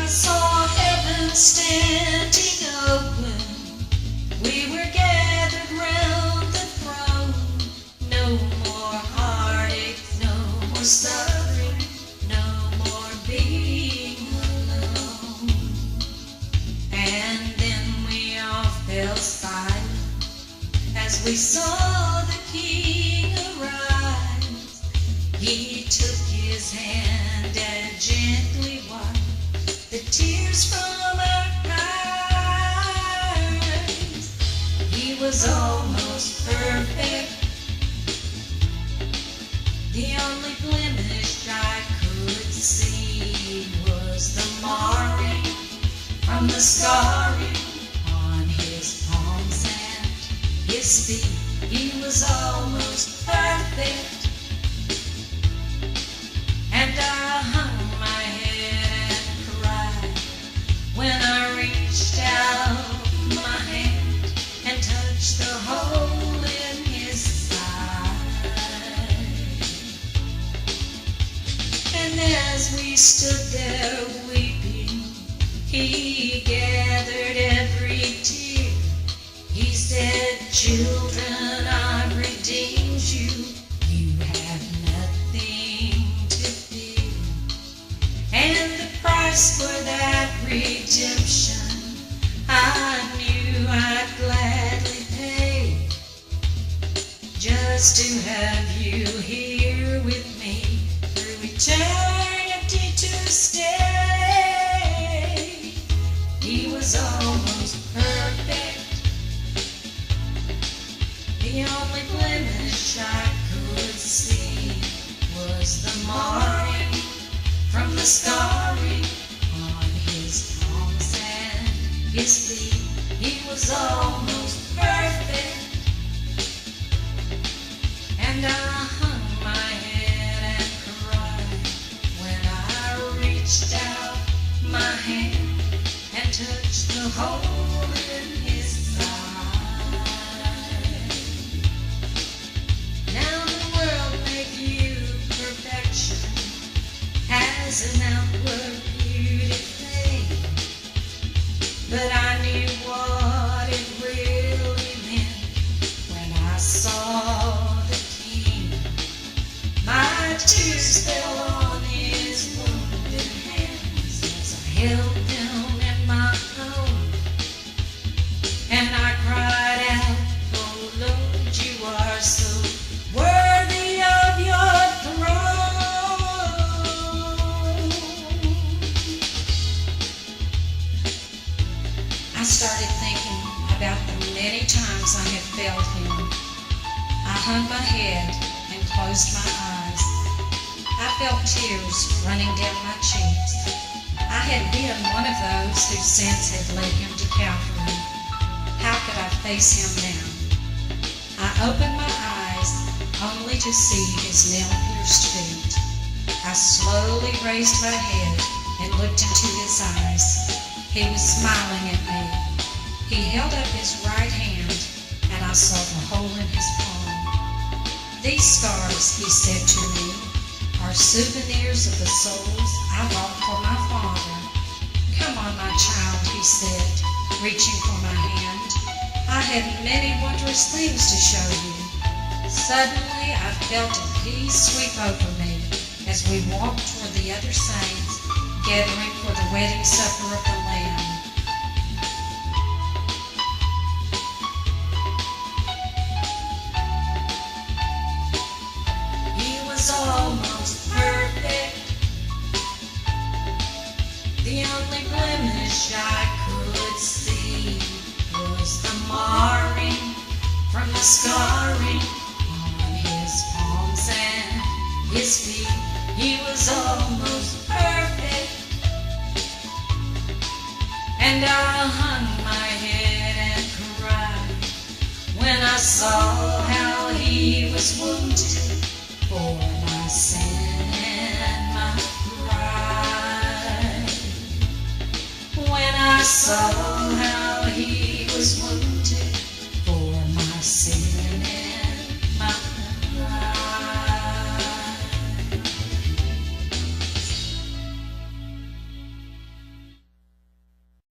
I saw heaven standing open. We were gathered round the throne. No more heartache, no more suffering, no more being alone. And then we all fell silent as we saw the King arise. He took his hand and gently wiped the tears from our eyes. He was almost perfect. The only blemish I could see was the marring from the scarring on his palms and his feet. He was almost perfect. And I hung my head and cried when I reached out my hand and touched the hole in his side. And as we stood there weeping, he gathered every tear. He said, "Children, I've redeemed you. You have nothing to fear." And the price for that redemption I knew I'd gladly pay, just to have you here with me through eternity to stay. He was almost perfect. The only blemish I could see was the marring from the scarring on his palms and his feet. He was almost perfect. And I hung my head and cried when I reached out my hand and touched the hole in his side. Now the world may view perfection as an outward beauty thing, but I knew what it really meant when I saw the King. My tears fell on his wounded hands as I held them in my own, and I cried out, "Oh Lord, you are so worthy of your throne." I started thinking about the many times I had failed him. I hung my head and closed my eyes. I felt tears running down my cheeks. I had been one of those whose sins had led him to Calvary. How could I face him now? I opened my eyes only to see his nail-pierced feet. I slowly raised my head and looked into his eyes. He was smiling at me. He held up his right hand, and I saw the hole in his palm. "These scars," he said to me, "are souvenirs of the souls I bought for my Father. Come on, my child," he said, reaching for my hand. "I have many wondrous things to show you." Suddenly, I felt a peace sweep over me as we walked toward the other saints, gathering for the wedding supper of the Lamb. He was almost perfect. The only blemish I could see was the marring from the scarring on his palms and his feet. He was almost perfect. And I hung my head and cried when I saw how he was wounded for my sin and my pride. When I saw how he was wounded